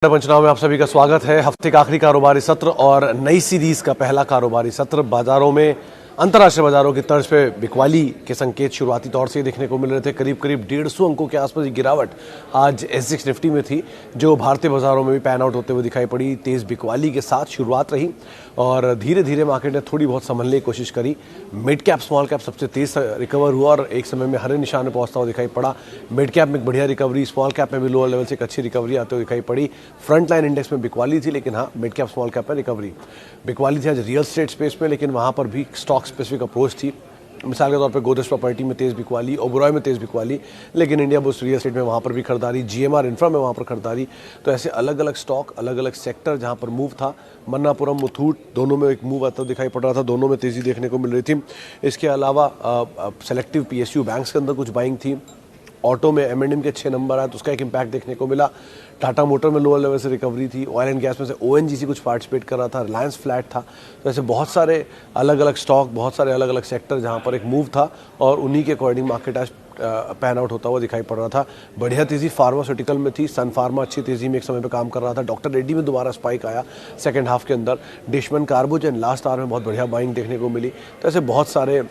पंचनामा में आप सभी का स्वागत है। हफ्ते का आखिरी कारोबारी सत्र और नई सीरीज का पहला कारोबारी सत्र। बाजारों में अंतर्राष्ट्रीय बाजारों की तर्ज पे बिकवाली के संकेत शुरुआती तौर से देखने को मिल रहे थे। करीब करीब 150 अंकों के आसपास गिरावट आज एसएक्स निफ्टी में थी, जो भारतीय बाजारों में भी पैन आउट होते हुए दिखाई पड़ी। तेज बिकवाली के साथ शुरुआत रही और धीरे धीरे मार्केट ने थोड़ी बहुत संभलने की कोशिश करी। मिड कैप स्मॉल कैप सबसे तेज रिकवर हुआ और एक समय में हरे निशान में पहुंचता हुआ दिखाई पड़ा। मिड कैप में एक बढ़िया रिकवरी, स्मॉल कैप में भी लोअर लेवल से एक अच्छी रिकवरी आते हुए दिखाई पड़ी। फ्रंट लाइन इंडेक्स में बिकवाली थी, लेकिन हाँ, मिड कैप स्मॉल कैप में रिकवरी। बिकवाली थी आज रियल एस्टेट स्पेस में, लेकिन वहाँ पर भी स्टॉक स्पेसिफिक अप्रोच थी। मिसाल के तौर पे गोदरेज प्रॉपर्टी में तेज बिकवाली, ओबेरॉय में तेज बिकवाली, लेकिन इंडिया बुल्स रियल एस्टेट में वहाँ पर भी खरीदारी, जीएमआर इंफ्रा में वहाँ पर खरीदारी। तो ऐसे अलग अलग स्टॉक, अलग अलग सेक्टर जहाँ पर मूव था। मन्नापुरम, मुथूट, दोनों में एक मूव आता दिखाई पड़ रहा था, दोनों में तेज़ी देखने को मिल रही थी। इसके अलावा सेलेक्टिव पीएसयू बैंक्स के अंदर कुछ बाइंग थी। ऑटो में एम&एम के 6 नंबर आए तो उसका एक इम्पैक्ट देखने को मिला। टाटा मोटर में लोअर लेवल से रिकवरी थी। ऑयल एंड गैस में से ओएनजीसी कुछ पार्टिसिपेट कर रहा था। रिलायंस फ्लैट था। तो ऐसे बहुत सारे अलग अलग स्टॉक, बहुत सारे अलग अलग सेक्टर जहां पर एक मूव था और उन्हीं के अकॉर्डिंग मार्केट आज पैन आउट होता हुआ दिखाई पड़ रहा था। बढ़िया तेजी फार्मास्यूटिकल में थी। सन फार्मा अच्छी तेजी में एक समय पे काम कर रहा था। डॉक्टर रेड्डी में दोबारा स्पाइक आया सेकेंड हाफ के अंदर। डिशमन कार्बोजन लास्ट आवर में बहुत बढ़िया बाइंग देखने को मिली। तो ऐसे बहुत सारे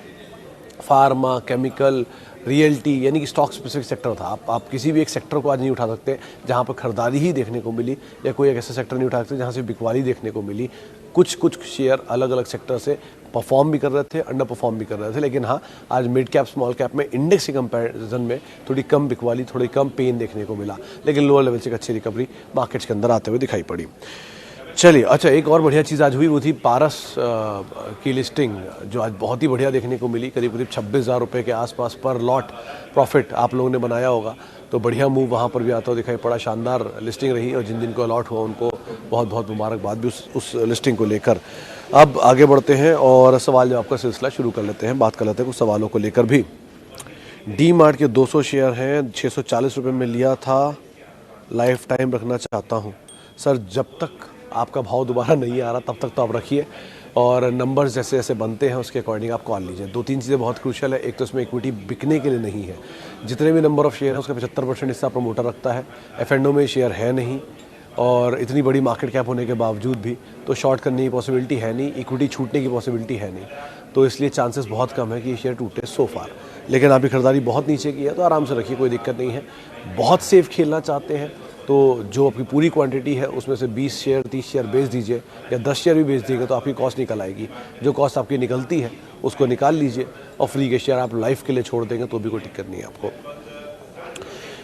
फार्मा, केमिकल, रियल्टी यानी कि स्टॉक स्पेसिफिक सेक्टर था। आप किसी भी एक सेक्टर को आज नहीं उठा सकते जहां पर खरीदारी ही देखने को मिली, या कोई एक ऐसा सेक्टर नहीं उठा सकते जहां से बिकवाली देखने को मिली। कुछ शेयर अलग अलग सेक्टर से परफॉर्म भी कर रहे थे, अंडर परफॉर्म भी कर रहे थे, लेकिन हाँ, आज मिड कैप स्मॉल कैप में इंडेक्स के कंपैरिजन में थोड़ी कम बिकवाली, थोड़ी कम पेन देखने को मिला, लेकिन लोअर लेवल से एक अच्छी रिकवरी मार्केट्स के अंदर आते हुए दिखाई पड़ी। चलिए, अच्छा, एक और बढ़िया चीज़ आज हुई, वो थी पारस की लिस्टिंग, जो आज बहुत ही बढ़िया देखने को मिली। करीब करीब 26,000 रुपये के आसपास पर लॉट प्रॉफिट आप लोगों ने बनाया होगा, तो बढ़िया मूव वहाँ पर भी आता हुआ दिखाई पड़ा। शानदार लिस्टिंग रही और जिन जिन को अलॉट हुआ उनको बहुत बहुत मुबारकबाद भी उस लिस्टिंग को लेकर। अब आगे बढ़ते हैं और सवाल जवाब का सिलसिला शुरू कर लेते हैं। बात कर लेते हैं कुछ सवालों को लेकर भी। डी मार्ट के 200 शेयर हैं, 640 रुपये में लिया था, लाइफ टाइम रखना चाहता हूँ। सर, जब तक आपका भाव दोबारा नहीं आ रहा तब तक तो आप रखिए, और नंबर्स जैसे जैसे बनते हैं उसके अकॉर्डिंग आप कॉल लीजिए। 2-3 चीज़ें बहुत क्रूशियल है। एक तो इसमें इक्विटी बिकने के लिए नहीं है। जितने भी नंबर ऑफ शेयर है उसका 75% हिस्सा प्रमोटर रखता है। एफ&ओ में शेयर है नहीं, और इतनी बड़ी मार्केट कैप होने के बावजूद भी तो शॉर्ट करने की पॉसिबिलिटी है नहीं, इक्विटी छूटने की पॉसिबिलिटी है नहीं, तो इसलिए चांसेस बहुत कम है कि ये शेयर टूटे सो फार। लेकिन आपकी खरीदारी बहुत नीचे की है तो आराम से रखिए, कोई दिक्कत नहीं है। बहुत सेफ खेलना चाहते हैं तो जो आपकी पूरी क्वांटिटी है उसमें से 20 शेयर 30 शेयर बेच दीजिए, या 10 शेयर भी बेच दीजिएगा तो आपकी कॉस्ट निकल आएगी। जो कॉस्ट आपकी निकलती है उसको निकाल लीजिए, और फ्री के शेयर आप लाइफ के लिए छोड़ देंगे तो भी कोई दिक्कत नहीं है आपको।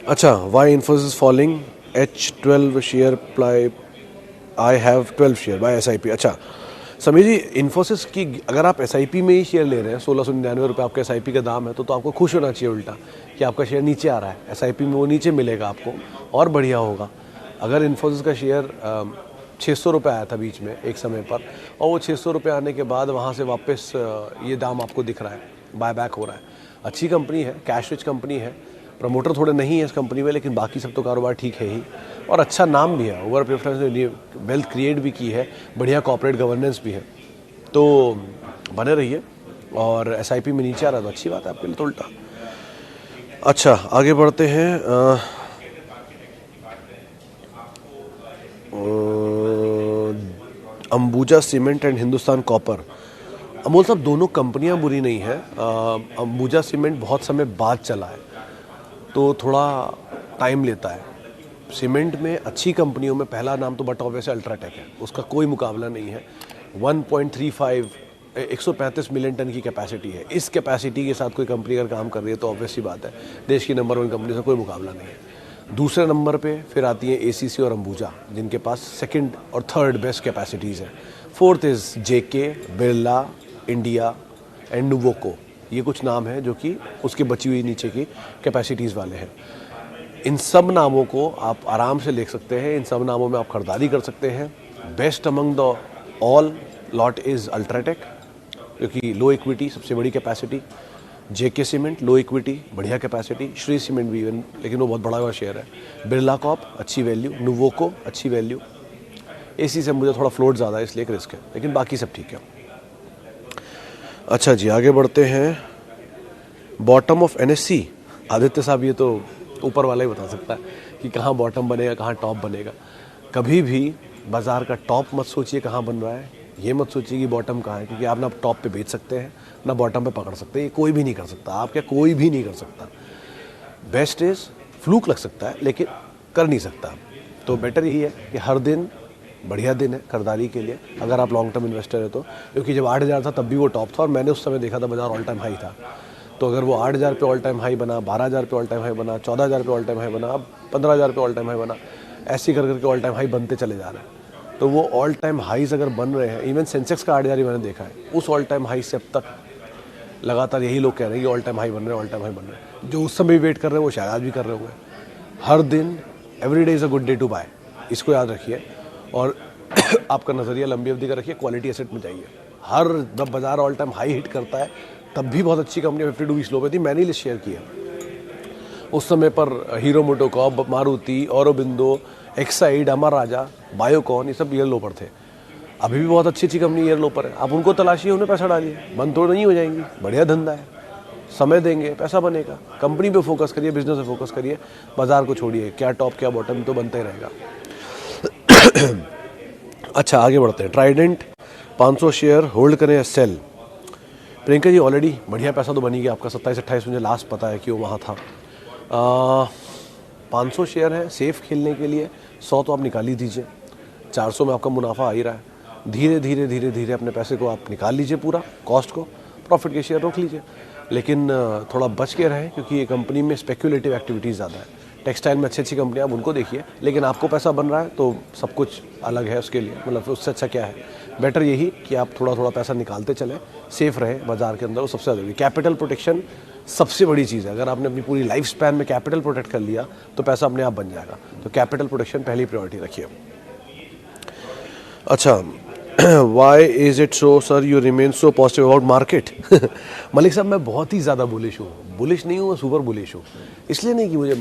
अच्छा, why Infosys falling, H12 share प्लाई, I have 12 share buy SIP। अच्छा समीर जी, इन्फोसिस की अगर आप SIP में ही शेयर ले रहे हैं, 1699 रुपये आपका SIP का दाम है, तो आपको खुश होना चाहिए उल्टा कि आपका शेयर नीचे आ रहा है। SIP में वो नीचे मिलेगा आपको और बढ़िया होगा। अगर इन्फोसिस का शेयर 600 रुपये आया था बीच में एक समय पर, और वो 600 रुपये आने के बाद वहाँ से वापस ये दाम आपको दिख रहा है, बाय बैक हो रहा है। अच्छी कंपनी है, कैश रिच कंपनी है, प्रमोटर थोड़े नहीं है इस कंपनी में, लेकिन बाकी सब तो कारोबार ठीक है ही, और अच्छा नाम भी है। ओवर प्रेफरेंस ने वेल्थ क्रिएट भी की है, बढ़िया कॉर्पोरेट गवर्नेंस भी है, तो बने रहिए। और SIP में नीचे आ रहा है तो अच्छी बात है आपके लिए तो उल्टा। अच्छा, आगे बढ़ते हैं। Ambuja cement and Hindustan copper. Amol साहब, दोनों कंपनियां बुरी नहीं है। अंबुजा सीमेंट बहुत समय बाद चला है तो थोड़ा टाइम लेता है। सीमेंट में अच्छी कंपनियों में पहला नाम तो बट ऑब्वियस अल्ट्राटेक है, उसका कोई मुकाबला नहीं है। 135 मिलियन टन की कैपेसिटी है। इस कैपेसिटी के साथ कोई कंपनी अगर काम कर रही है तो ऑब्वियस सी बात है देश की नंबर 1 कंपनी से कोई मुकाबला नहीं है। दूसरे नंबर पे फिर आती है ACC और अंबुजा, जिनके पास सेकंड और थर्ड बेस्ट कैपेसिटीज़ है। Fourth is JK, Birla, India and Nuvoco. ये कुछ नाम हैं जो कि उसकी बची हुई नीचे की कैपेसिटीज़ वाले हैं। इन सब नामों को आप आराम से ले सकते हैं, इन सब नामों में आप खरीदारी कर सकते हैं। Best among the all lot is UltraTech, क्योंकि लो इक्विटी सबसे बड़ी कैपेसिटी, JK सीमेंट लो इक्विटी बढ़िया कैपेसिटी, श्री सीमेंट भी लेकिन वो बहुत बड़ा हुआ शेयर है, बिरला कॉप अच्छी वैल्यू, नुवोको अच्छी वैल्यू, AC से मुझे थोड़ा फ्लोट ज़्यादा है इसलिए एक रिस्क है, लेकिन बाकी सब ठीक है। अच्छा जी, आगे बढ़ते हैं। बॉटम ऑफ NSE, आदित्य साहब ये तो ऊपर वाला ही बता सकता है कि कहाँ बॉटम बनेगा कहाँ टॉप बनेगा। कभी भी बाजार का टॉप मत सोचिए कहाँ बन रहा है, ये मत सोचिए कि बॉटम कहाँ है, क्योंकि आप ना टॉप पे बेच सकते हैं ना बॉटम पे पकड़ सकते हैं। ये कोई भी नहीं कर सकता, आप क्या कोई भी नहीं कर सकता। बेस्ट इज फ्लूक लग सकता है लेकिन कर नहीं सकता। तो बेटर यही है कि हर दिन बढ़िया दिन है खरीदारी के लिए अगर आप लॉन्ग टर्म इन्वेस्टर है तो, क्योंकि जब 8,000 था तब भी वो टॉप था और मैंने उस समय देखा था बाजार ऑल टाइम हाई था। तो अगर वो 8,000 पे ऑल टाइम हाई बना, 12,000 पे ऑल टाइम हाई बना, 14,000 पे ऑल टाइम हाई बना, अब 15,000 पे ऑल टाइम हाई बना, ऐसे कर करके ऑल टाइम हाई बनते चले जा रहे हैं। तो वो ऑल टाइम हाईज अगर बन रहे हैं, इवन सेंसेक्स का 8,000 ही मैंने देखा है, उस ऑल टाइम हाई से अब तक लगातार यही लोग कह रहे हैं कि ऑल टाइम हाई बन रहे हैं, ऑल टाइम हाई बन रहे हैं। जो उस समय वेट कर रहे हैं वो शायद आज भी कर रहे होंगे। हर दिन every day is a good day to buy, इसको याद रखिए। और आपका नज़रिया लंबी अवधि का रखिए, क्वालिटी एसेट में जाइए। हर जब बाजार ऑल टाइम हाई हिट करता है तब भी बहुत अच्छी कंपनी 52 लो पे थी, मैंने लिस्ट शेयर किया। उस समय पर हीरो मोटोकॉर्प, मारुति, औरोबिंदो, एक्साइड, अमर राजा, बायोकॉन, ये सब ईयर लो पर थे। अभी भी बहुत अच्छी अच्छी कंपनी ईयर लो पर है। आप उनको तलाशिए, उन्हें पैसा डालिए, बंद तो नहीं हो जाएंगी। बढ़िया धंधा है, समय देंगे पैसा बनेगा। कंपनी पे फोकस करिए, बिजनेस पे फोकस करिए, बाजार को छोड़िए। क्या टॉप क्या बॉटम तो बनता ही रहेगा। अच्छा, आगे बढ़ते हैं। ट्राइडेंट 500 शेयर होल्ड करें या सेल? प्रियंका जी ऑलरेडी बढ़िया पैसा तो बनी गया आपका, 27-28 मुझे लास्ट पता है कि वो वहाँ था। 500 शेयर है सेफ खेलने के लिए, 100 तो आप निकाल ही दीजिए। 400 में आपका मुनाफा आ ही रहा है। धीरे धीरे धीरे धीरे अपने पैसे को आप निकाल लीजिए, पूरा कॉस्ट को, प्रॉफिट के शेयर रोक लीजिए। लेकिन थोड़ा बच के रहें, क्योंकि ये कंपनी में स्पेक्यूलेटिव एक्टिविटीज़ ज़्यादा है। टेक्सटाइल में अच्छी अच्छी कंपनियाँ, आप उनको देखिए, लेकिन आपको पैसा बन रहा है तो सब कुछ अलग है उसके लिए, मतलब उससे अच्छा क्या है। बेटर यही कि आप थोड़ा थोड़ा पैसा निकालते चलें, सेफ रहें बाजार के अंदर, वो सबसे ज़रूरी। कैपिटल प्रोटेक्शन सबसे बड़ी चीज़ है। अगर आपने अपनी पूरी लाइफ स्पैन में कैपिटल प्रोटेक्ट कर लिया तो पैसा अपने आप बन जाएगा। तो कैपिटल प्रोटेक्शन पहली प्रायोरिटी रखिए। अच्छा, why is it so sir you remain so positive about market? Malik साहब, मैं बहुत ही ज़्यादा बुलिश हूँ। बुलिश नहीं हूँ, सुपर बुलिश हूँ। इसलिए नहीं कि मुझे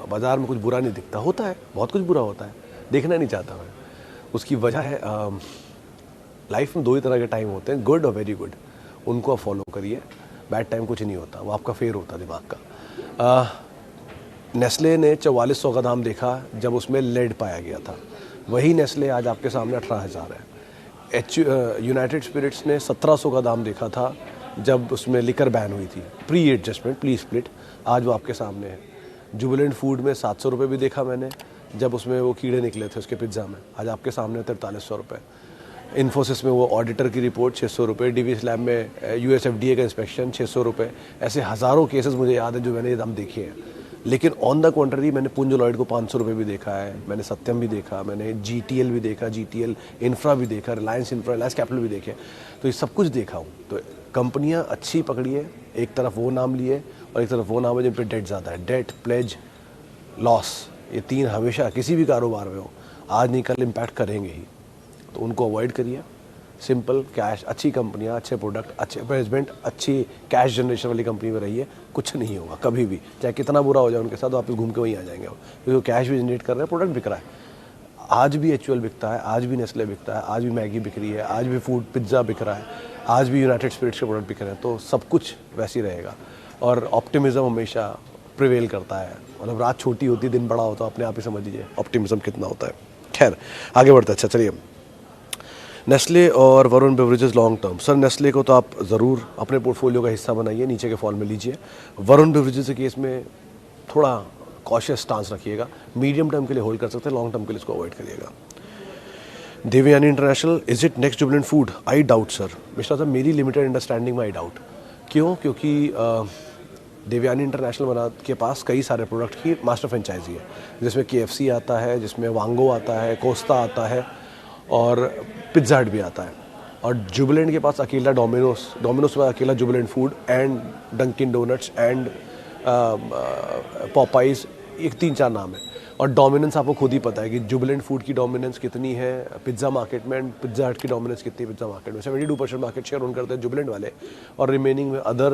बाजार में कुछ बुरा नहीं दिखता, होता है, बहुत कुछ बुरा होता है, देखना नहीं चाहता मैं। उसकी वजह है लाइफ में 2 ही तरह के टाइम होते हैं, गुड और वेरी गुड। उनको आप फॉलो करिए। बैड टाइम कुछ नहीं होता, वो आपका फेयर होता है दिमाग का। नेस्ले ने 4400 का दाम देखा जब उसमें लेड पाया गया था, वही नेस्ले आज आपके सामने 18,000 है। यूनाइटेड स्पिरिट्स ने 1700 का दाम देखा था जब उसमें लिकर बैन हुई थी, प्री एडजस्टमेंट, प्री स्प्लिट, आज वो आपके सामने है। जुबिलेंट फूड में 700 रुपये भी देखा मैंने जब उसमें वो कीड़े निकले थे उसके पिज्ज़ा में, आज आपके सामने 4300 रुपये। इन्फोसिस में वो ऑडिटर की रिपोर्ट 600 रुपये, डीवीएस लैब में USFDA का इंस्पेक्शन 600 रुपये। ऐसे हज़ारों केसेस मुझे याद है जो मैंने ये दाम देखे हैं। लेकिन ऑन द कॉन्ट्ररी मैंने पुंज लॉयड को 500 रुपये भी देखा है, मैंने सत्यम भी देखा, मैंने GTL भी देखा, GTL इंफ्रा भी देखा, रिलायंस इंफ्रा, रिलायंस कैपिटल भी देखे। तो ये सब कुछ देखा हूँ। तो कंपनियाँ अच्छी पकड़िए, एक तरफ वो नाम लिए और एक तरफ वो नाम है जिन पर डेट ज़्यादा है। डेट, प्लेज, लॉस, ये 3 हमेशा किसी भी कारोबार में हो, आज नहीं कल इम्पैक्ट करेंगे ही। तो उनको अवॉइड करिए। सिंपल कैश, अच्छी कंपनियां, अच्छे प्रोडक्ट, अच्छे मैनेजमेंट, अच्छी कैश जनरेशन वाली कंपनी में रहिए, कुछ नहीं होगा कभी भी। चाहे कितना बुरा हो जाए उनके साथ, वापस घूम के वहीं आ जाएंगे, क्योंकि वो कैश भी जनरेट कर रहे हैं, प्रोडक्ट बिक रहा है। आज भी HUL बिकता है, आज भी नेस्ले बिकता है, आज भी मैगी बिक रही है, आज भी फूड पिज्ज़ा बिक रहा है, आज भी यूनाइटेड स्पिरिट्स के प्रोडक्ट बिक रहे हैं। तो सब कुछ वैसे ही रहेगा और ऑप्टिमिज्म हमेशा प्रिवेल करता है। मतलब रात छोटी होती दिन बड़ा होता है, अपने आप ही समझ लीजिए ऑप्टिमिज्म कितना होता है। खैर, आगे बढ़ते हैं। अच्छा चलिए, नेस्ले और Varun beverages long term. Sir, Nestle को तो आप ज़रूर अपने पोर्टफोलियो का हिस्सा बनाइए, नीचे के फॉल में लीजिए। वरुण बेवरेजेस के केस में थोड़ा कॉशियस स्टांस रखिएगा, मीडियम टर्म के लिए होल्ड कर सकते हैं, लॉन्ग टर्म के लिए इसको अवॉइड करिएगा। Devyani International, is it next Jubilant Food? I doubt sir. Mishra साहब, मेरी लिमिटेड अंडरस्टैंडिंग में आई डाउट। क्यों? क्योंकि देवयानी इंटरनेशनल के पास कई सारे प्रोडक्ट की मास्टर फ्रेंचाइजी है, जिसमें KFC आता है, जिसमें वांगो आता है, कोस्ता आता है और पिज़्ज़ा हट भी आता है। और जुबिलेंट के पास अकेला डोमिनोज के पास अकेला Jubilant food and Dunkin Donuts and Popeyes, एक 3-4 नाम है। और डोमिनेंस आपको खुद ही पता है कि जुबिलेंट फूड की डोमिनेंस कितनी है पिज़्ज़ा मार्केट में, एंड पिज़्ज़ा हट की डोमिनेंस कितनी है पिज़्ज़ा मार्केट में। 72% मार्केट शेयर ओन करते हैं जुबिलेंट वाले, और रिमेनिंग में अदर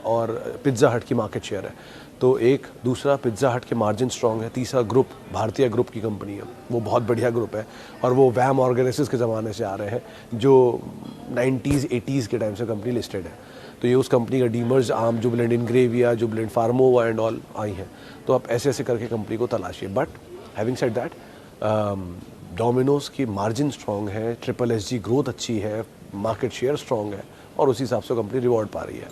और पिज़्ज़ा हट की मार्केट शेयर है। तो एक दूसरा, पिज़्ज़ा हट के मार्जिन स्ट्रॉन्ग है। तीसरा ग्रुप, भारतीय ग्रुप की कंपनी है, वो बहुत बढ़िया ग्रुप है, और वो वैम ऑर्गेनाइजेस के ज़माने से आ रहे हैं, जो 90s 80s के टाइम से कंपनी लिस्टेड है। तो ये उस कंपनी का demerge arm, Jubilant Ingrevia, Jubilant Pharmova and all आई हैं। तो आप ऐसे ऐसे करके कंपनी को तलाशिए। But having said that, Domino's की मार्जिन स्ट्रांग है, ट्रिपल एसजी ग्रोथ अच्छी है, मार्केट शेयर स्ट्रांग है और उसी हिसाब से कंपनी रिवॉर्ड पा रही है।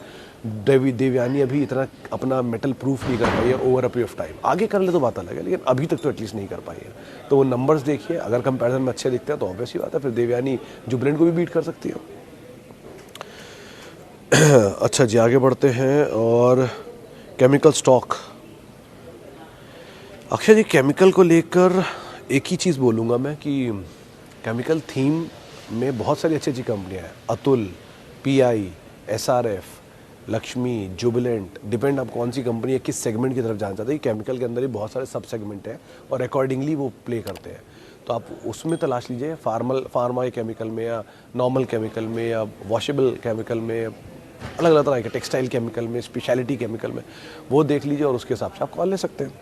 देवयानी अभी इतना अपना मेटल प्रूफ नहीं कर पाई है over a period of time. आगे कर ले तो बात अलग है, लेकिन अभी तक तो एटलीस्ट नहीं कर पाई है। तो वो नंबर्स देखिए, अगर कंपैरिजन में अच्छे दिखते हैं तो ऑब्वियस ही बात है, फिर देवयानी जुबिलेंट को भी बीट कर सकती है। अच्छा जी, आगे बढ़ते हैं और केमिकल स्टॉक। अक्षय जी, केमिकल को लेकर एक ही चीज़ बोलूँगा मैं कि केमिकल थीम में बहुत सारी अच्छी अच्छी कंपनियाँ हैं। Atul, pi, SRF, Lakshmi, Jubilant, depend आप कौन सी कंपनी है, किस सेगमेंट की तरफ जाना चाहते हैं। केमिकल के अंदर ही बहुत सारे सब सेगमेंट हैं और अकॉर्डिंगली वो प्ले करते हैं। तो आप उसमें तलाश लीजिए, फार्मा केमिकल में या नॉर्मल केमिकल में या वॉशेबल केमिकल में, अलग अलग तरह के टेक्सटाइल केमिकल में, स्पेशलिटी केमिकल में, वो देख लीजिए और उसके हिसाब से आप कॉल ले सकते हैं।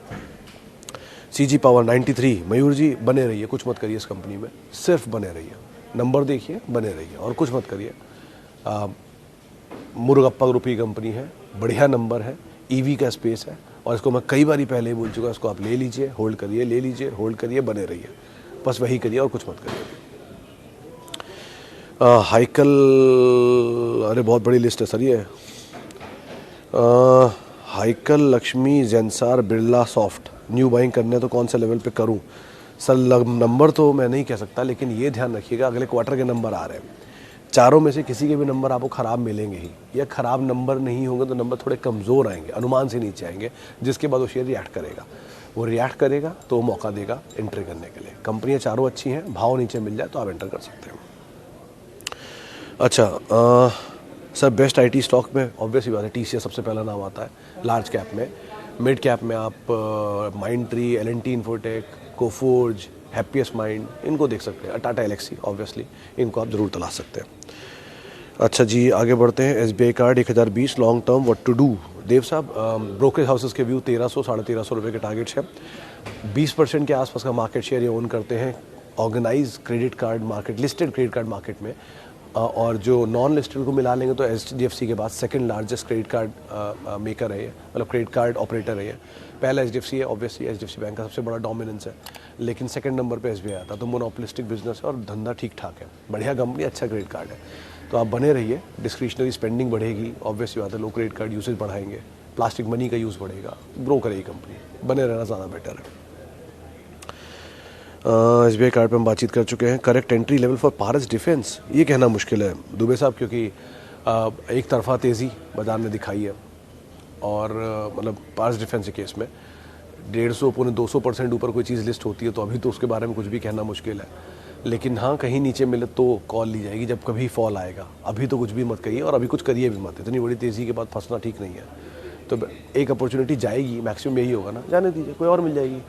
सीजी पावर 93, मयूर जी बने रहिए, कुछ मत करिए इस कंपनी में, सिर्फ बने रहिए, नंबर देखिए, बने रहिए और कुछ मत करिए। मुरुगप्पा ग्रुप की कंपनी है, बढ़िया नंबर है, ईवी का स्पेस है और इसको मैं कई बार पहले ही बोल चुका, इसको आप ले लीजिए, होल्ड करिए, ले लीजिए, होल्ड करिए, बने रहिए, बस वही करिए और कुछ मत करिए। हाइकल, अरे बहुत बड़ी लिस्ट है सर ये। Hikal, Laxmi, Zensar, Birlasoft, new buying करने तो कौन से लेवल पे करूं सर? नंबर तो मैं नहीं कह सकता, लेकिन ये ध्यान रखिएगा अगले क्वार्टर के नंबर आ रहे हैं, चारों में से किसी के भी नंबर आपको ख़राब मिलेंगे ही, या ख़राब नंबर नहीं होंगे तो नंबर थोड़े कमज़ोर आएंगे, अनुमान से नीचे आएंगे, जिसके बाद वो शेयर रिएक्ट करेगा। वो रिएक्ट करेगा तो वो मौका देगा एंट्री करने के लिए। कंपनियाँ चारों अच्छी हैं, भाव नीचे मिल जाए तो आप एंटर कर सकते हैं। अच्छा सर, बेस्ट आईटी स्टॉक में ऑब्वियसली बात है टीसीएस सबसे पहला नाम आता है लार्ज कैप में। मिड कैप में आप Mindtree, L&T infotech, Coforge, happiest mind, इनको देख सकते हैं। टाटा एलेक्सी ऑब्वियसली, इनको आप जरूर तलाश सकते हैं। अच्छा जी, आगे बढ़ते हैं। SBI card 1020 long term what to do. Dev साहब, ब्रोकरेज हाउसेस के व्यू 1300 1350 रुपये के टारगेट्स हैं। 20% के आसपास का मार्केट शेयर ये ओन करते हैं organise credit card market, listed credit card market में, और जो नॉन लिस्टेड को मिला लेंगे तो एचडीएफसी के बाद second largest credit card maker है ये, मतलब क्रेडिट कार्ड ऑपरेटर है ये। पहला एचडीएफसी है, ऑब्वियसली एचडीएफसी बैंक का सबसे बड़ा डोमिनेंस है, लेकिन सेकंड नंबर पे एसबीआई आता है। तो मोनोपोलिस्टिक बिजनेस है और धंधा ठीक ठाक है, बढ़िया कंपनी, अच्छा क्रेडिट कार्ड है, तो आप बने रहिए। डिस्क्रिशनरी स्पेंडिंग बढ़ेगी, ऑब्वियसली बात है, लोग क्रेडिट कार्ड यूसेज बढ़ाएंगे, प्लास्टिक मनी का यूज़ बढ़ेगा, ग्रो करेगी कंपनी, बने रहना ज़्यादा बेटर है। एसबीआई कार्ड पे हम बातचीत कर चुके हैं। Correct entry level for Paras defence, ये कहना मुश्किल है दुबे साहब, क्योंकि एक तरफा तेज़ी बाजार ने दिखाई है और मतलब पारस डिफेंस के केस में 150 पौने 200% ऊपर कोई चीज़ लिस्ट होती है तो अभी तो उसके बारे में कुछ भी कहना मुश्किल है, लेकिन हाँ कहीं नीचे मिले तो कॉल ली जाएगी जब कभी फॉल आएगा। अभी तो कुछ भी मत करिए और अभी कुछ करिए भी मत, इतनी बड़ी तेज़ी के बाद फंसना ठीक नहीं है। तो एक अपॉर्चुनिटी जाएगी, मैक्सिमम यही होगा ना, जाने दीजिए, कोई और मिल जाएगी,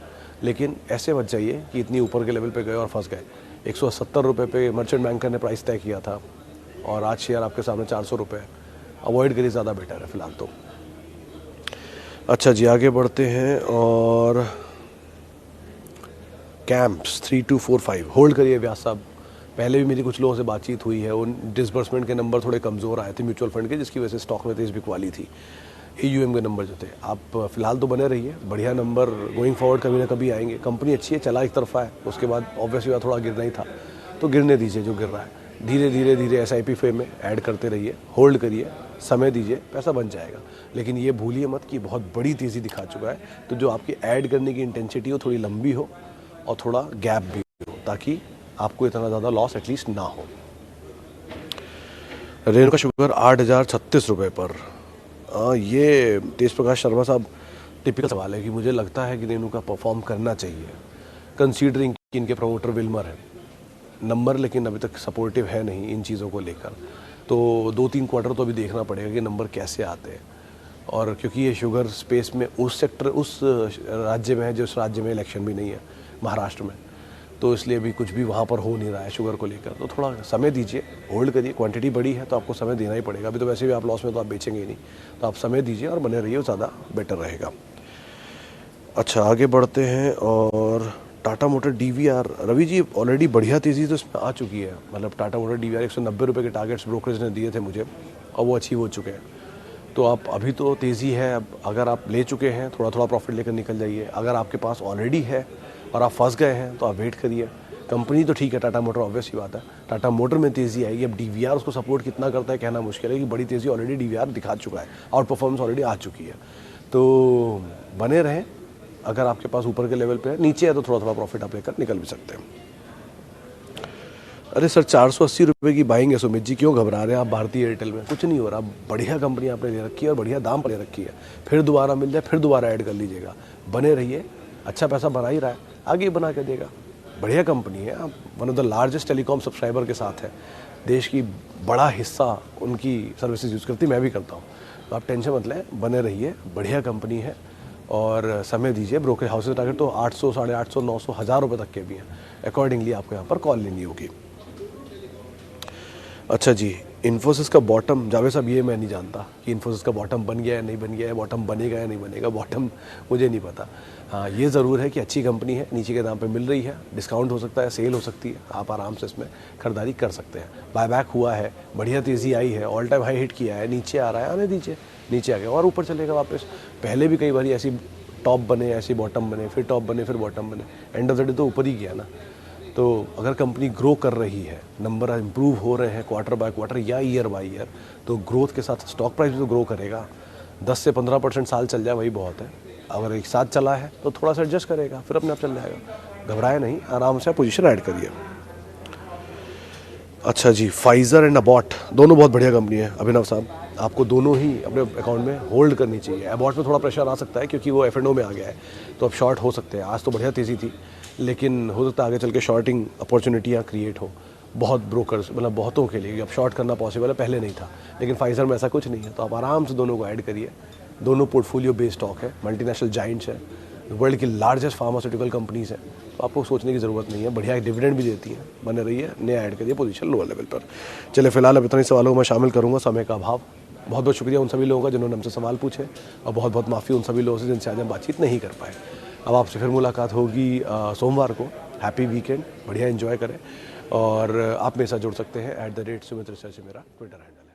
लेकिन ऐसे मत जाइए कि इतनी ऊपर के लेवल पे गए और फंस गए। 170 रुपये पे मर्चेंट बैंकर ने प्राइस तय किया था और आज शेयर आपके सामने 400 रुपये, अवॉइड करिए, ज़्यादा बेटर है फिलहाल तो। अच्छा जी, आगे बढ़ते हैं और कैंप्स 3245 होल्ड करिए व्यास साहब। पहले भी मेरी कुछ लोगों से बातचीत हुई है, उन डिसबर्समेंट के नंबर थोड़े कमज़ोर आए थे म्यूचुअल फंड के, जिसकी वजह से स्टॉक में तेज़ बिकवाली थी। AUM के नंबर जो थे, आप फिलहाल तो बने रहिए, बढ़िया नंबर गोइंग फॉरवर्ड कभी ना कभी आएंगे। कंपनी अच्छी है, चला एक तरफा है, उसके बाद ऑब्वियसली बात थोड़ा गिरना ही था, तो गिरने दीजिए जो गिर रहा है, धीरे धीरे धीरे SIP फे में ऐड करते रहिए, होल्ड करिए, समय दीजिए, पैसा बन जाएगा। लेकिन ये भूलिए मत कि बहुत बड़ी तेज़ी दिखा चुका है, तो जो आपकी ऐड करने की इंटेंसिटी हो थोड़ी लंबी हो और थोड़ा गैप भी हो, ताकि आपको इतना ज़्यादा लॉस एटलीस्ट ना हो। रेणुका शुगर 8036 रुपये पर। ये तेज प्रकाश शर्मा साहब, टिपिकल सवाल है कि मुझे लगता है कि रेणुका परफॉर्म करना चाहिए, कंसीडरिंग कि इनके प्रमोटर विल्मर है, नंबर लेकिन अभी तक सपोर्टिव है नहीं इन चीज़ों को लेकर, तो 2-3 क्वार्टर तो अभी देखना पड़ेगा कि नंबर कैसे आते हैं। और क्योंकि ये शुगर स्पेस में उस सेक्टर, उस राज्य में है जिस राज्य में इलेक्शन भी नहीं है, महाराष्ट्र में, तो इसलिए अभी कुछ भी वहाँ पर हो नहीं रहा है शुगर को लेकर, तो थोड़ा समय दीजिए, होल्ड करिए। क्वांटिटी बड़ी है तो आपको समय देना ही पड़ेगा, अभी तो वैसे भी आप लॉस में तो आप बेचेंगे ही नहीं, तो आप समय दीजिए और बने रहिए, ज़्यादा बेटर रहेगा। अच्छा, आगे बढ़ते हैं और Tata motor DVR, Ravi ji already बढ़िया तेज़ी तो इसमें आ चुकी है, मतलब टाटा मोटर DVR 190 रुपये के टारगेट्स ब्रोकरेज ने दिए थे मुझे और वो अचीव हो चुके हैं। तो आप अभी तो तेज़ी है, अब अगर आप ले चुके हैं थोड़ा थोड़ा प्रॉफिट लेकर निकल जाइए, अगर आपके पास ऑलरेडी है और आप फंस गए हैं तो आप वेट करिए। कंपनी तो ठीक है, टाटा मोटर ऑब्वियस ही बात है, टाटा मोटर में तेज़ी आएगी। अब डीवीआर उसको सपोर्ट कितना करता है कहना मुश्किल है कि बड़ी तेज़ी ऑलरेडी डीवीआर दिखा चुका है, आउट परफॉर्मेंस ऑलरेडी आ चुकी है। तो बने रहें, अगर आपके पास ऊपर के लेवल पे है, नीचे है तो थोड़ा थोड़ा प्रॉफिट आप लेकर निकल भी सकते हैं। अरे सर 480 रुपये की बाइंग है सुमित जी, क्यों घबरा रहे हैं आप भारतीय एयरटेल में? कुछ नहीं हो रहा, बढ़िया कंपनी आपने ले रखी है और बढ़िया दाम पर ले रखी है। फिर दोबारा मिल जाए फिर दोबारा ऐड कर लीजिएगा, बने रहिए, अच्छा पैसा बना ही रहा है, आगे बना के देगा। बढ़िया कंपनी है, आप one of the largest telecom subscriber के साथ है, देश की बड़ा हिस्सा उनकी सर्विसेज यूज़ करती, मैं भी करता हूँ। तो आप टेंशन मत लें, बने रहिए, बढ़िया कंपनी है और समय दीजिए। ब्रोकरेज हाउसेज टारगेट तो 800, 850, 900, 1000 रुपये तक के भी हैं। अकॉर्डिंगली आपको यहाँ पर कॉल लेनी होगी। अच्छा जी, इन्फोसिस का बॉटम, जावेद साहब ये मैं नहीं जानता कि इन्फोसिस का बॉटम बन गया है नहीं बन गया है, बॉटम बनेगा या नहीं बनेगा, बॉटम मुझे नहीं पता। हाँ ये ज़रूर है कि अच्छी कंपनी है, नीचे के दाम पे मिल रही है, डिस्काउंट हो सकता है, सेल हो सकती है, आप आराम से इसमें खरीदारी कर सकते हैं। बायबैक हुआ है, बढ़िया तेज़ी आई है, ऑल टाइम हाई हिट किया है, नीचे आ रहा है, आने दीजिए, नीचे आ गया और ऊपर चलेगा वापस। पहले भी कई बार ऐसी टॉप बने, ऐसी बॉटम बने, फिर टॉप बने, फिर बॉटम बने, एंड ऑफ द डे तो ऊपर ही गया ना। तो अगर कंपनी ग्रो कर रही है, नंबर इंप्रूव हो रहे हैं क्वार्टर बाय क्वार्टर या ईयर बाय ईयर, तो ग्रोथ के साथ स्टॉक प्राइस भी तो ग्रो करेगा। 10 से 15% साल चल जाए वही बहुत है। अगर एक साथ चला है तो थोड़ा सा एडजस्ट करेगा, फिर अपने आप चल जाएगा। घबराए नहीं, आराम से पोजीशन ऐड करिए। अच्छा जी, फाइजर एंड अबॉट दोनों बहुत बढ़िया कंपनी है अभिनव साहब, आपको दोनों ही अपने अकाउंट में होल्ड करनी चाहिए। अबॉट में थोड़ा प्रेशर आ सकता है क्योंकि वो F&O में आ गया है, तो अब शॉर्ट हो सकते हैं। आज तो बढ़िया तेज़ी थी, लेकिन हो सकता है आगे चल के शॉर्टिंग अपॉर्चुनिटियाँ क्रिएट हो बहुत ब्रोकर्स, मतलब बहुतों के लिए। अब शॉर्ट करना पॉसिबल है, पहले नहीं था, लेकिन फाइजर में ऐसा कुछ नहीं है। तो आप आराम से दोनों को ऐड करिए, दोनों पोर्टफोलियो बेस्ड स्टॉक है, मल्टीनेशनल जाइंट्स है, वर्ल्ड की लार्जेस्ट फार्मास्यूटिकल कंपनीज हैं, तो आपको सोचने की ज़रूरत नहीं है, बढ़िया डिविडेंड भी देती हैं। बने रहिए, नया ऐड करिए पोजीशन लोअर लेवल पर। चलिए फिलहाल अब इतने सवालों को मैं शामिल करूँगा, समय का अभाव। बहुत बहुत शुक्रिया उन सभी लोगों का जिन्होंने हमसे सवाल पूछे, और बहुत बहुत माफ़ी उन सभी लोगों से जिनसे आज हम बातचीत नहीं कर पाए। अब आपसे फिर मुलाकात होगी सोमवार को। हैप्पी वीकेंड, बढ़िया एंजॉय करें, और आप मेरे साथ जुड़ सकते हैं @सुमित रिसर्च, मेरा ट्विटर हैंडल।